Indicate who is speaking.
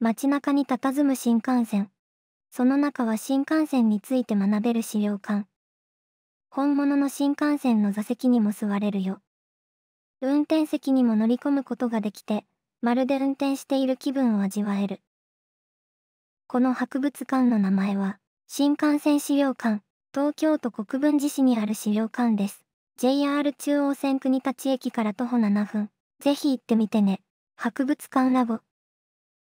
Speaker 1: 街中に佇む新幹線。その中は新幹線について学べる資料館。本物の新幹線の座席にも座れるよ。運転席にも乗り込むことができて、まるで運転している気分を味わえる。この博物館の名前は、新幹線資料館、東京都国分寺市にある資料館です。JR 中央線国立駅から徒歩7分。ぜひ行ってみてね。博物館ラボ。